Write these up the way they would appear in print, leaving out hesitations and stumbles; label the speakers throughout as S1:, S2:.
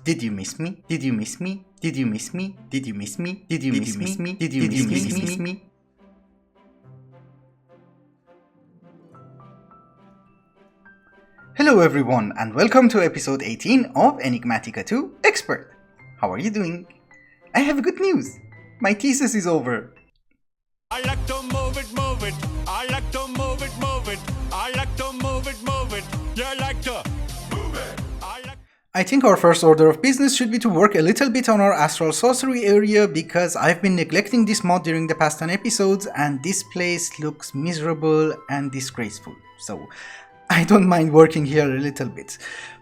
S1: Did you miss me? Did you miss me? Did you miss me? Did you miss me? Did you miss me? Did you miss me? Hello everyone and welcome to episode 18 of Enigmatica 2 Expert. How are you doing? I have good news. My thesis is over.
S2: I like to move it, move it. I like to move it, move it. I like to move it, move it. You like to move it.
S1: I think our first order of business should be to work a little bit on our Astral Sorcery area because I've been neglecting this mod during the past 10 episodes and this place looks miserable and disgraceful. So I don't mind working here a little bit.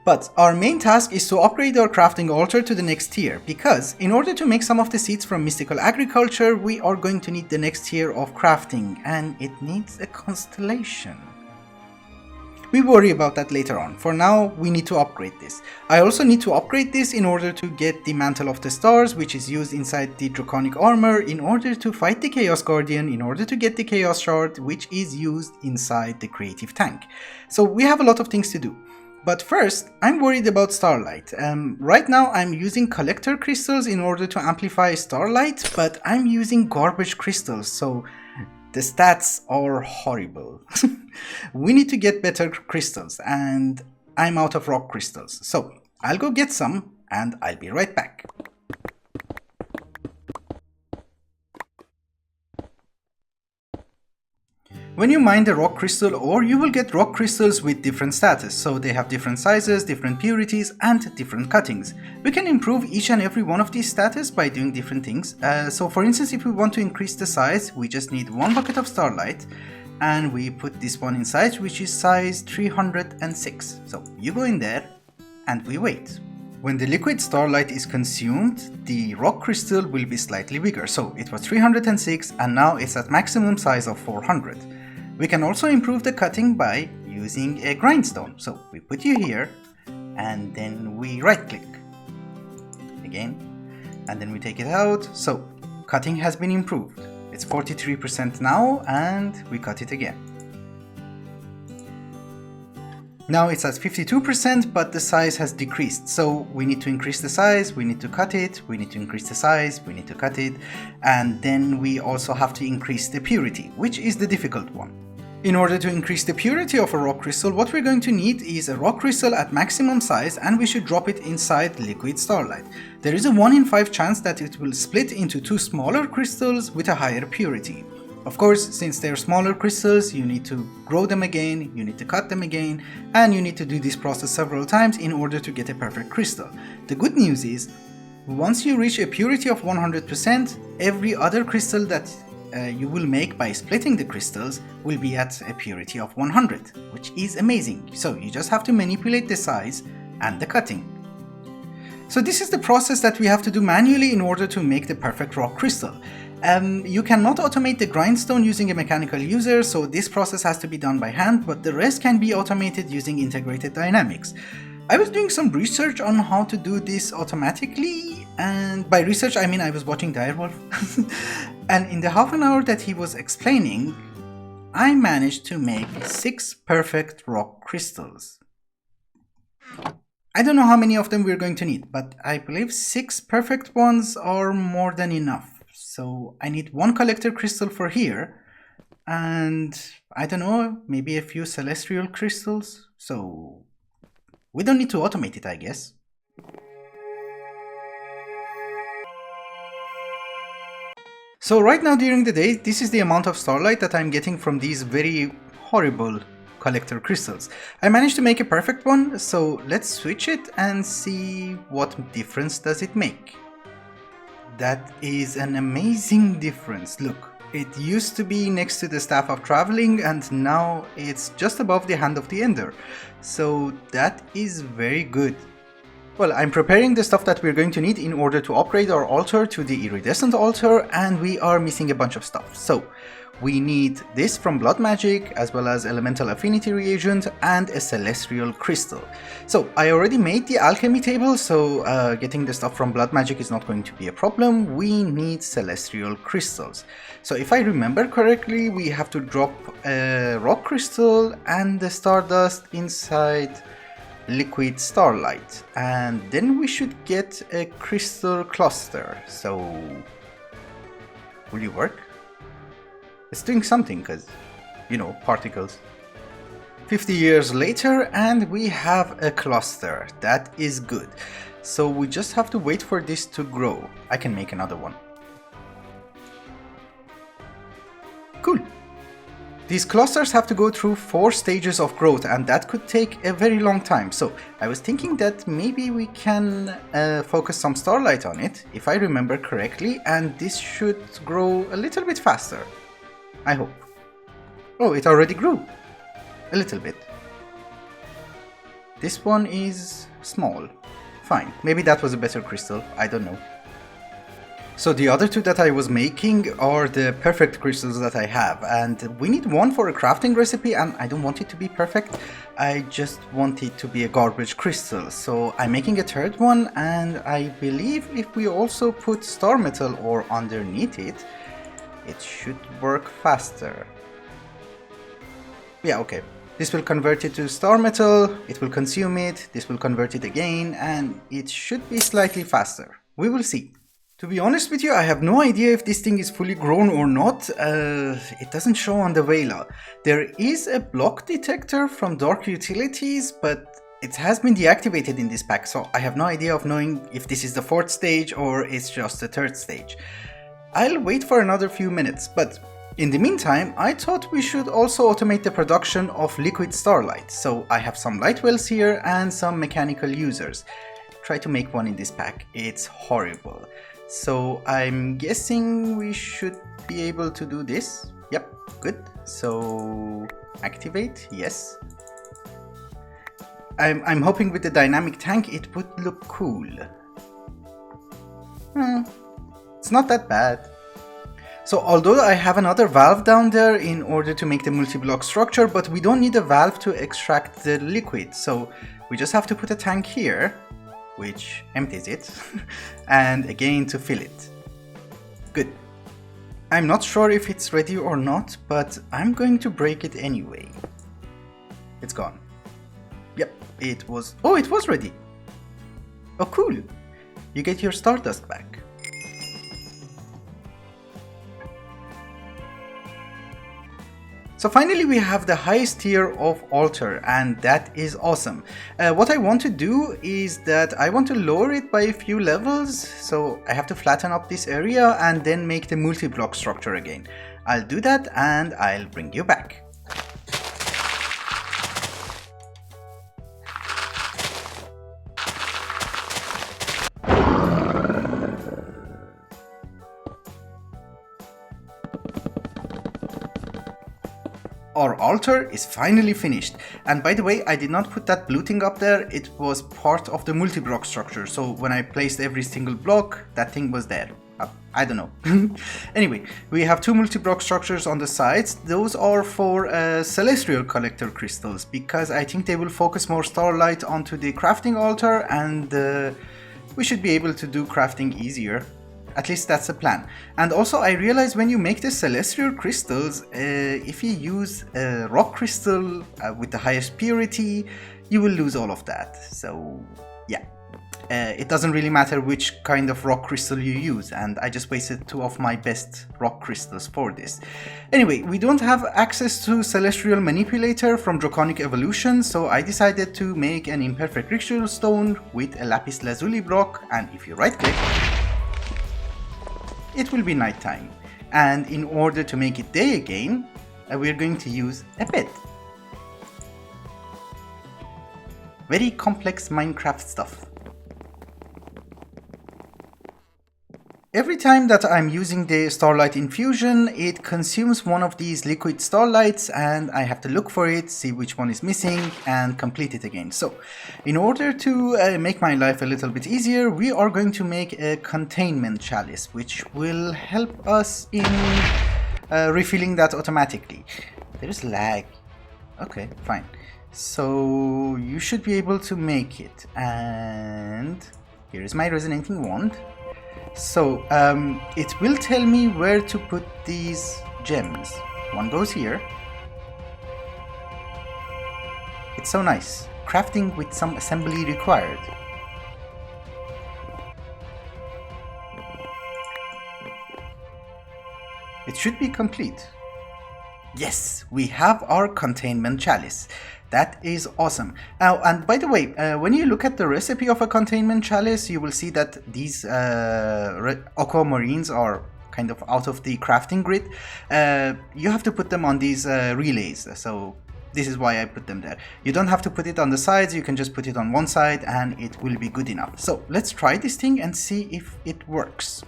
S1: But our main task is to upgrade our crafting altar to the next tier because in order to make some of the seeds from mystical agriculture, we are going to need the next tier of crafting and it needs a constellation. We worry about that later on. For now, we need to upgrade this. I also need to upgrade this in order to get the Mantle of the Stars, which is used inside the Draconic armor in order to fight the Chaos Guardian, in order to get the Chaos Shard, which is used inside the Creative Tank. So we have a lot of things to do. But first, I'm worried about Starlight. Right now I'm using collector crystals in order to amplify Starlight, but I'm using garbage crystals, so the stats are horrible. We need to get better crystals and I'm out of rock crystals. So I'll go get some and I'll be right back. When you mine the rock crystal ore, you will get rock crystals with different status, so they have different sizes, different purities, and different cuttings. We can improve each and every one of these status by doing different things. So for instance, if we want to increase the size, we just need one bucket of Starlight, and we put this one inside, which is size 306. So you go in there, and we wait. When the liquid Starlight is consumed, the rock crystal will be slightly bigger. So it was 306, and now it's at maximum size of 400. We can also improve the cutting by using a grindstone. So we put you here and then we right click again and then we take it out. So cutting has been improved. It's 43% now and we cut it again. Now it's at 52%, but the size has decreased. So we need to increase the size, we need to cut it, we need to increase the size, we need to cut it, and then we also have to increase the purity, which is the difficult one. In order to increase the purity of a rock crystal, what we're going to need is a rock crystal at maximum size and we should drop it inside liquid Starlight. There is a 1 in 5 chance that it will split into 2 smaller crystals with a higher purity. Of course, since they're smaller crystals, you need to grow them again, you need to cut them again, and you need to do this process several times in order to get a perfect crystal. The good news is, once you reach a purity of 100%, every other crystal that you will make by splitting the crystals will be at a purity of 100, which is amazing. So you just have to manipulate the size and the cutting. So this is the process that we have to do manually in order to make the perfect rock crystal. You cannot automate the grindstone using a mechanical user, so this process has to be done by hand, but the rest can be automated using integrated dynamics. I was doing some research on how to do this automatically, and by research I mean I was watching Direwolf. And in the half an hour that he was explaining, I managed to make 6 perfect rock crystals. I don't know how many of them we're going to need, but I believe 6 perfect ones are more than enough. So I need 1 collector crystal for here, and I don't know, maybe a few celestial crystals. So we don't need to automate it, I guess. So right now during the day, this is the amount of Starlight that I'm getting from these very horrible collector crystals. I managed to make a perfect one, so let's switch it and see what difference does it make. That is an amazing difference. Look, it used to be next to the Staff of Traveling and now it's just above the Hand of the Ender. So that is very good. Well, I'm preparing the stuff that we're going to need in order to upgrade our altar to the iridescent altar, and we are missing a bunch of stuff. So we need this from Blood Magic, as well as Elemental Affinity Reagent and a Celestial Crystal. So I already made the alchemy table, so getting the stuff from Blood Magic is not going to be a problem. We need Celestial Crystals. So if I remember correctly, we have to drop a Rock Crystal and the Stardust inside liquid Starlight, and then we should get a crystal cluster. So, will you work? It's doing something, because, you know, particles. 50 years later, and we have a cluster. That is good. So we just have to wait for this to grow. I can make another one. Cool. These clusters have to go through 4 stages of growth, and that could take a very long time. So I was thinking that maybe we can focus some Starlight on it, if I remember correctly, and this should grow a little bit faster. I hope. Oh, it already grew. A little bit. This one is small. Fine. Maybe that was a better crystal. I don't know. So the other 2 that I was making are the perfect crystals that I have, and we need one for a crafting recipe, and I don't want it to be perfect. I just want it to be a garbage crystal. So I'm making a 3rd one, and I believe if we also put star metal ore underneath it, it should work faster. Yeah, okay. This will convert it to star metal, it will consume it, this will convert it again, and it should be slightly faster. We will see. To be honest with you, I have no idea if this thing is fully grown or not. It doesn't show on the Vela. There is a block detector from Dark Utilities, but it has been deactivated in this pack, so I have no idea of knowing if this is the 4th stage or it's just the 3rd stage. I'll wait for another few minutes, but in the meantime, I thought we should also automate the production of liquid Starlight. So I have some light wells here and some mechanical users. Try to make one in this pack. It's horrible. So I'm guessing we should be able to do this. Yep, good. So activate, yes. I'm hoping with the dynamic tank it would look cool. It's not that bad. So although I have another valve down there in order to make the multi-block structure, but we don't need a valve to extract the liquid. So we just have to put a tank here, which empties it, and again to fill it. Good. I'm not sure if it's ready or not, but I'm going to break it anyway. It's gone. Yep, it was... Oh, it was ready! Oh, cool! You get your Stardust back. So finally we have the highest tier of altar, and that is awesome. What I want to do is that I want to lower it by a few levels, so I have to flatten up this area and then make the multi-block structure again. I'll do that and I'll bring you back. Our altar is finally finished, and by the way, I did not put that blue thing up there. It was part of the multi-block structure, so when I placed every single block, that thing was there. I don't know. Anyway, we have 2 multi-block structures on the sides. Those are for celestial collector crystals, because I think they will focus more Starlight onto the crafting altar, and we should be able to do crafting easier. At least that's the plan. And also I realized when you make the celestial crystals, if you use a rock crystal with the highest purity, you will lose all of that. So yeah, it doesn't really matter which kind of rock crystal you use, and I just wasted 2 of my best rock crystals for this. Anyway, we don't have access to Celestial Manipulator from Draconic Evolution, so I decided to make an imperfect ritual stone with a lapis lazuli block, and if you right click, it will be nighttime, and in order to make it day again, we're going to use a bed. Very complex Minecraft stuff. Every time that I'm using the Starlight infusion, it consumes one of these liquid Starlights, and I have to look for it, see which one is missing, and complete it again. So, in order to make my life a little bit easier, we are going to make a Containment Chalice, which will help us in refilling that automatically. There's lag. Okay, fine. So, you should be able to make it, and here is my resonating wand. So, it will tell me where to put these gems. One goes here. It's so nice. crafting with some assembly required. It should be complete. Yes, we have our Containment Chalice. That is awesome. And by the way, when you look at the recipe of a Containment Chalice, you will see that these aquamarines are kind of out of the crafting grid. You have to put them on these relays, so this is why I put them there. You don't have to put it on the sides, you can just put it on one side and it will be good enough. So let's try this thing and see if it works.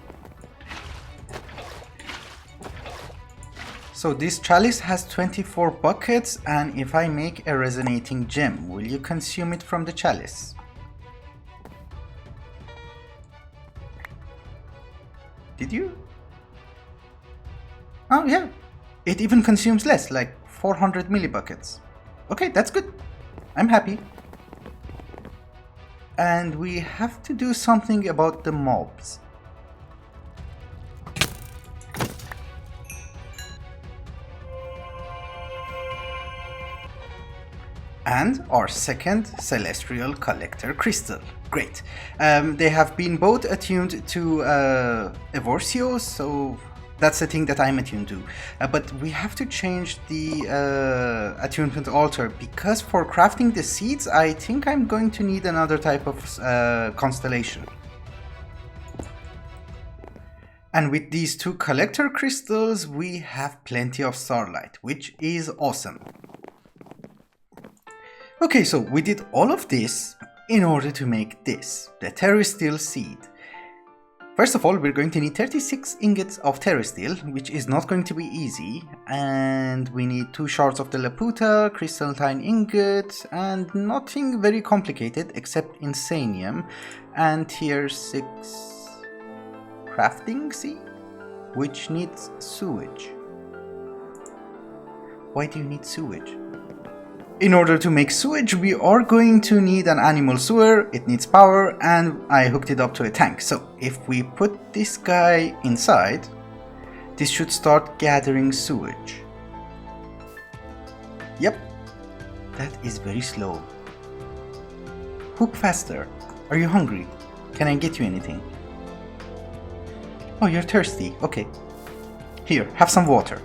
S1: So this chalice has 24 buckets, and if I make a resonating gem, will you consume it from the chalice? Did you? Oh yeah, it even consumes less, like 400 millibuckets. Okay, that's good. I'm happy. And we have to do something about the mobs. And our second Celestial Collector Crystal. Great. They have been both attuned to Evorsio, so that's the thing that I'm attuned to. But we have to change the attunement altar, because for crafting the seeds, I think I'm going to need another type of constellation. And with these two Collector Crystals, we have plenty of Starlight, which is awesome. Okay, so we did all of this in order to make this, the Terrasteel seed. First of all, we're going to need 36 ingots of Terrasteel, which is not going to be easy, and we need 2 shards of the Laputa, crystalline ingot, and nothing very complicated except Insanium, and tier 6 crafting seed, which needs sewage. Why do you need sewage? In order to make sewage, we are going to need an animal sewer, it needs power, and I hooked it up to a tank. So if we put this guy inside, this should start gathering sewage. Yep, that is very slow. Hook faster. Are you hungry? Can I get you anything? Oh, you're thirsty. Okay. Here, have some water.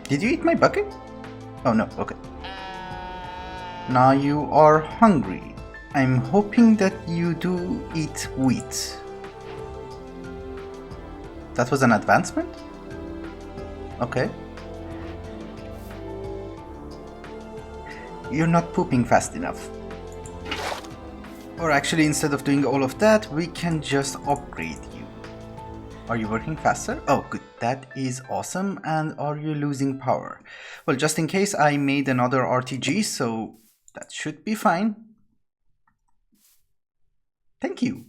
S1: Did you eat my bucket? Oh no, okay. Now you are hungry. I'm hoping that you do eat wheat. That was an advancement? Okay. You're not pooping fast enough. Or actually, instead of doing all of that, we can just upgrade you. Are you working faster? Oh, good. That is awesome. And are you losing power? Well, just in case, I made another RTG, so that should be fine. Thank you.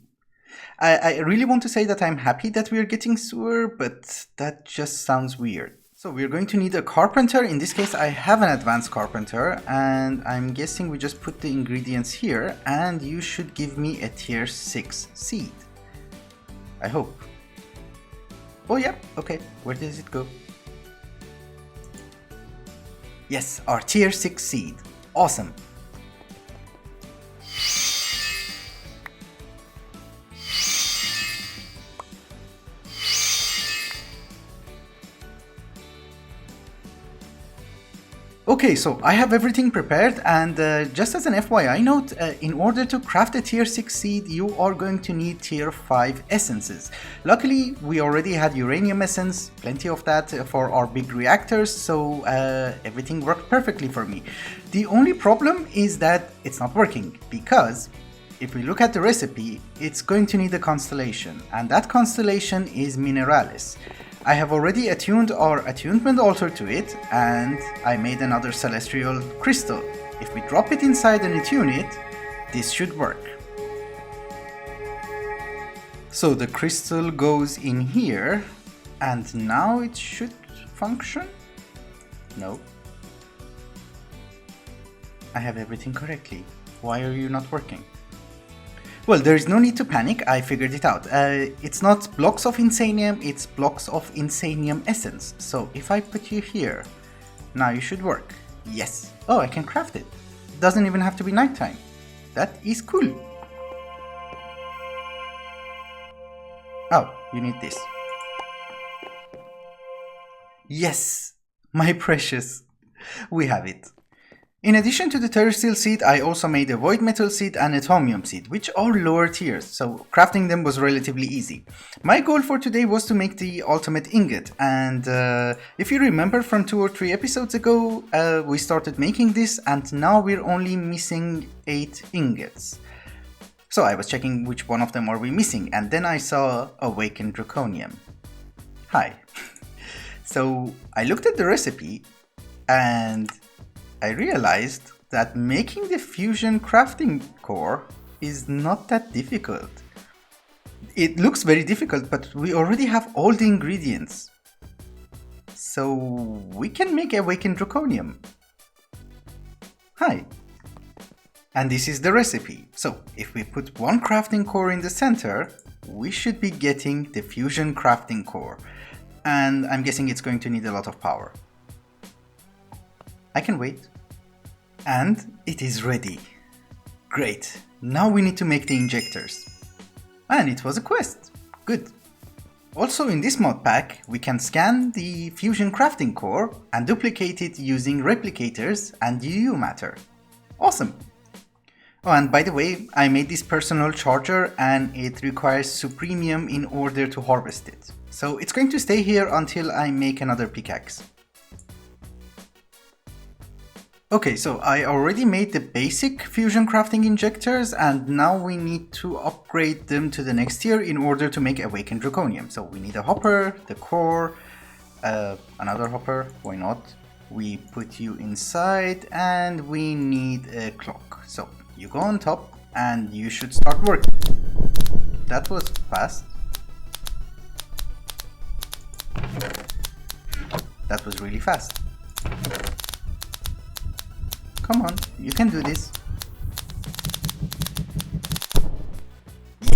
S1: I really want to say that I'm happy that we're getting sewer, but that just sounds weird. So we're going to need a carpenter. In this case, I have an advanced carpenter, and I'm guessing we just put the ingredients here, and you should give me a tier 6 seed. I hope. Oh yeah, okay, where does it go? Yes, our tier 6 seed. Awesome. Okay, so I have everything prepared, and just as an FYI note, in order to craft a tier 6 seed, you are going to need tier 5 essences. Luckily, we already had uranium essence, plenty of that for our big reactors, so everything worked perfectly for me. The only problem is that it's not working, because if we look at the recipe, it's going to need a constellation, and that constellation is Mineralis. I have already attuned our attunement altar to it, and I made another celestial crystal. If we drop it inside and attune it, this should work. So the crystal goes in here, and now it should function? No. I have everything correctly. Why are you not working? Well, there is no need to panic, I figured it out. It's not blocks of Insanium, it's blocks of Insanium essence. So if I put you here, now you should work. Yes. Oh, I can craft it. Doesn't even have to be nighttime. That is cool. Oh, you need this. Yes, my precious. We have it. In addition to the terrestrial seed, I also made a void metal seed and a atomium seed, which are lower tiers, so crafting them was relatively easy. My goal for today was to make the ultimate ingot, and if you remember from 2 or 3 episodes ago, we started making this, and now we're only missing 8 ingots. So I was checking which one of them are we missing, and then I saw Awakened Draconium. Hi. So I looked at the recipe, and I realized that making the fusion crafting core is not that difficult. It looks very difficult, but we already have all the ingredients. So we can make Awakened Draconium. Hi. And this is the recipe. So if we put one crafting core in the center, we should be getting the fusion crafting core. And I'm guessing it's going to need a lot of power. I can wait. And it is ready. Great. Now we need to make the injectors. And it was a quest. Good. Also in this mod pack, we can scan the fusion crafting core and duplicate it using replicators and UU matter. Awesome. Oh, and by the way, I made this personal charger and it requires supremium in order to harvest it. So it's going to stay here until I make another pickaxe. Okay, so I already made the basic fusion crafting injectors and now we need to upgrade them to the next tier in order to make Awakened Draconium. So we need a hopper, the core, another hopper, why not? We put you inside and we need a clock. So you go on top and you should start working. That was fast. That was really fast. Come on, you can do this.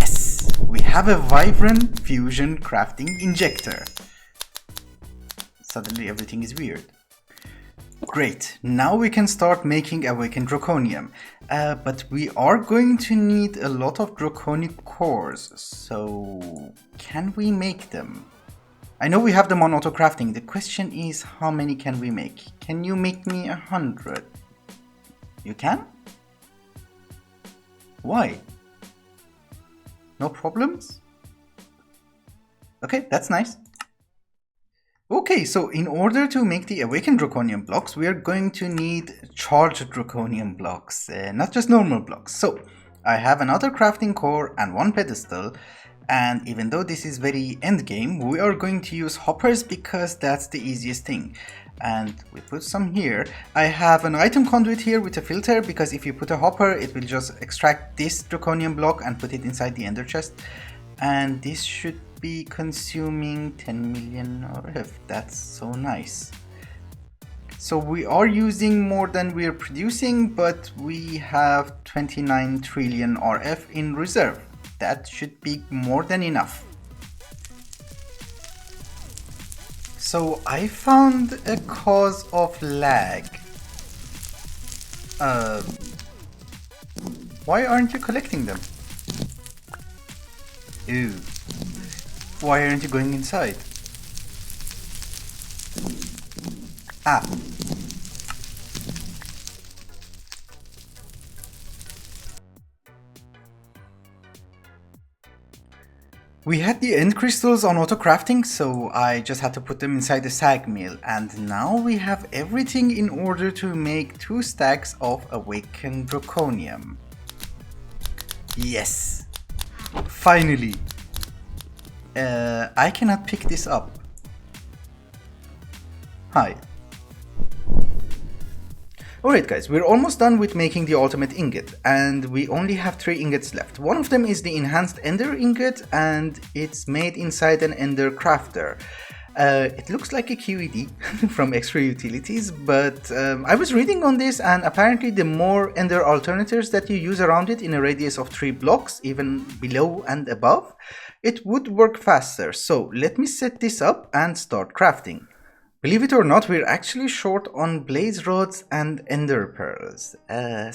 S1: Yes! We have a vibrant fusion crafting injector. Suddenly everything is weird. Great, now we can start making Awakened Draconium. But we are going to need a lot of draconic cores, so can we make them? I know we have them on auto crafting. The question is, how many can we make? Can you make me 100? You can? Why? No problems? Okay, that's nice. Okay, so in order to make the Awakened Draconium blocks, we are going to need charged Draconium blocks, not just normal blocks. So, I have another crafting core and one pedestal, and even though this is very endgame, we are going to use hoppers because that's the easiest thing. And we put some here. I have an item conduit here with a filter because if you put a hopper, it will just extract this Draconium block and put it inside the ender chest. And this should be consuming 10 million RF. That's so nice. So we are using more than we are producing, but we have 29 trillion RF in reserve. That should be more than enough. So I found a cause of lag. Why aren't you collecting them? Ew. Why aren't you going inside? Ah. We had the end crystals on auto crafting, so I just had to put them inside the sag mill, and now we have everything in order to make 2 stacks of Awakened Draconium. Yes! Finally! I cannot pick this up. Hi. Alright guys, we're almost done with making the ultimate ingot, and we only have 3 ingots left. One of them is the enhanced ender ingot, and it's made inside an ender crafter. It looks like a QED from extra utilities, but I was reading on this, and apparently the more ender alternators that you use around it in a radius of 3 blocks, even below and above, it would work faster. So let me set this up and start crafting. Believe it or not, we're actually short on blaze rods and ender pearls.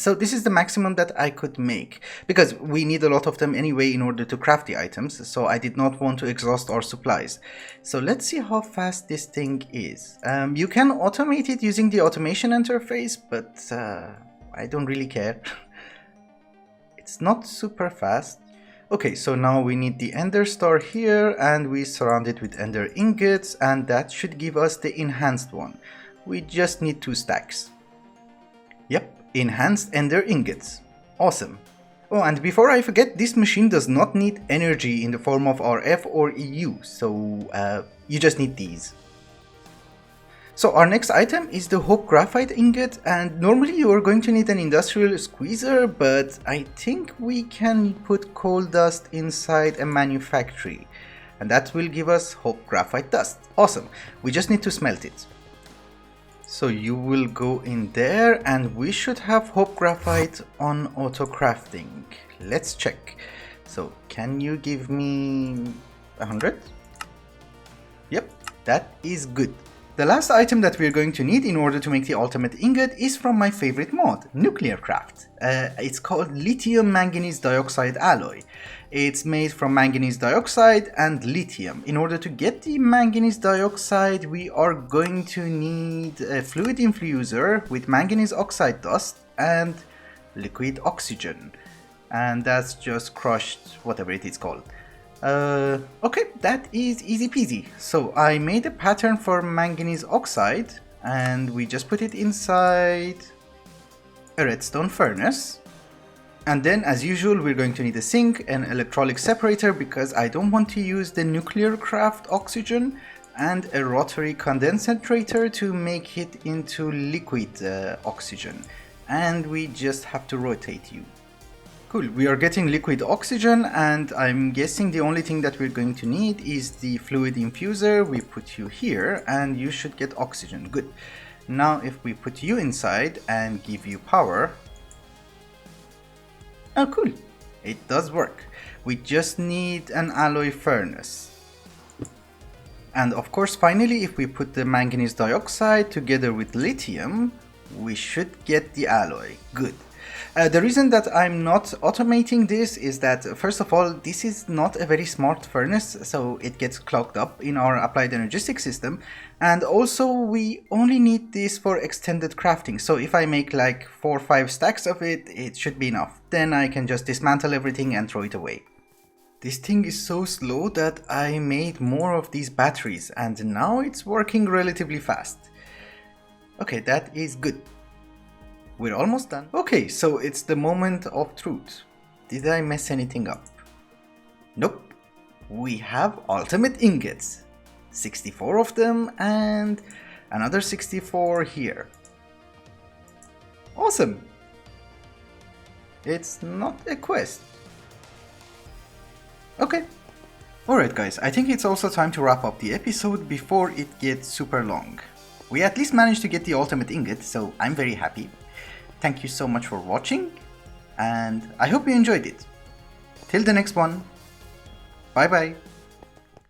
S1: So this is the maximum that I could make, because we need a lot of them anyway in order to craft the items, so I did not want to exhaust our supplies. So let's see how fast this thing is. You can automate it using the automation interface, but I don't really care. It's not super fast. Okay, so now we need the ender star here, and we surround it with ender ingots, and that should give us the enhanced one. We just need 2 stacks. Yep, enhanced ender ingots. Awesome. Oh, and before I forget, this machine does not need energy in the form of RF or EU, so you just need these. So our next item is the Hope Graphite ingot, and normally you are going to need an industrial squeezer, but I think we can put coal dust inside a manufactory, and that will give us Hope Graphite dust. Awesome, we just need to smelt it. So you will go in there, and we should have Hope Graphite on auto crafting. Let's check. So can you give me 100? Yep, that is good. The last item that we're going to need in order to make the ultimate ingot is from my favorite mod, Nuclear Craft. It's called Lithium Manganese Dioxide Alloy. It's made from manganese dioxide and lithium. In order to get the manganese dioxide, we are going to need a fluid infuser with manganese oxide dust and liquid oxygen. And that's just crushed, whatever it is called. Okay, that is easy peasy. So I made a pattern for manganese oxide, and we just put it inside a redstone furnace. And then, as usual, we're going to need a sink, an electrolytic separator, because I don't want to use the nuclear craft oxygen, and a rotary condensator to make it into liquid oxygen. And we just have to rotate you. Cool, we are getting liquid oxygen, and I'm guessing the only thing that we're going to need is the fluid infuser. We put you here, and you should get oxygen. Good. Now if we put you inside and give you power... Oh cool, it does work. We just need an alloy furnace. And of course, finally, if we put the manganese dioxide together with lithium, we should get the alloy. Good. The reason that I'm not automating this is that, first of all, this is not a very smart furnace, so it gets clogged up in our applied energistic system, and also we only need this for extended crafting, so if I make like 4 or 5 stacks of it, it should be enough. Then I can just dismantle everything and throw it away. This thing is so slow that I made more of these batteries, and now it's working relatively fast. Okay, that is good. We're almost done. Okay, so it's the moment of truth. Did I mess anything up? Nope. We have ultimate ingots. 64 of them and another 64 here. Awesome. It's not a quest. Okay. Alright guys, I think it's also time to wrap up the episode before it gets super long. We at least managed to get the ultimate ingot, so I'm very happy. Thank you so much for watching, and I hope you enjoyed it. Till the next one, bye bye.